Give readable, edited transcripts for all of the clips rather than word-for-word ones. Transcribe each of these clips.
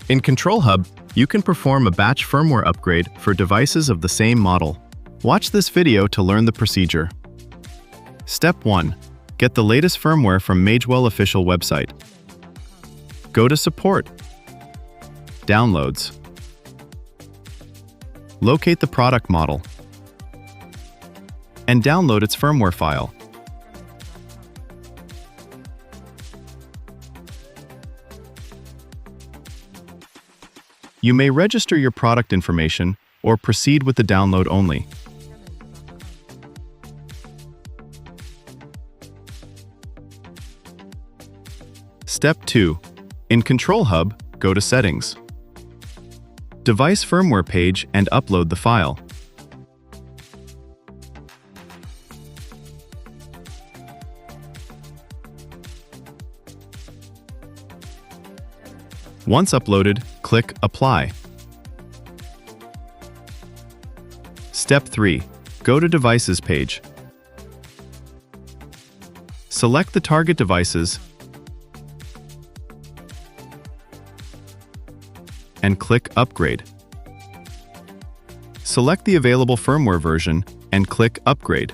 In Control Hub, you can perform a batch firmware upgrade for devices of the same model. Watch this video to learn the procedure. Step 1. Get the latest firmware from Magewell official website. Go to Support, Downloads. Locate the product model and download its firmware file. You may register your product information or proceed with the download only. Step 2. In Control Hub, go to Settings, Device Firmware page and upload the file. Once uploaded, click Apply. Step 3. Go to Devices page. Select the target devices and click Upgrade. Select the available firmware version and click Upgrade.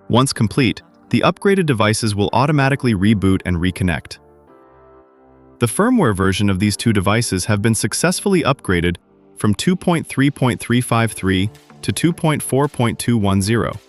Once complete, the upgraded devices will automatically reboot and reconnect. The firmware version of these two devices have been successfully upgraded from 2.3.353 to 2.4.210.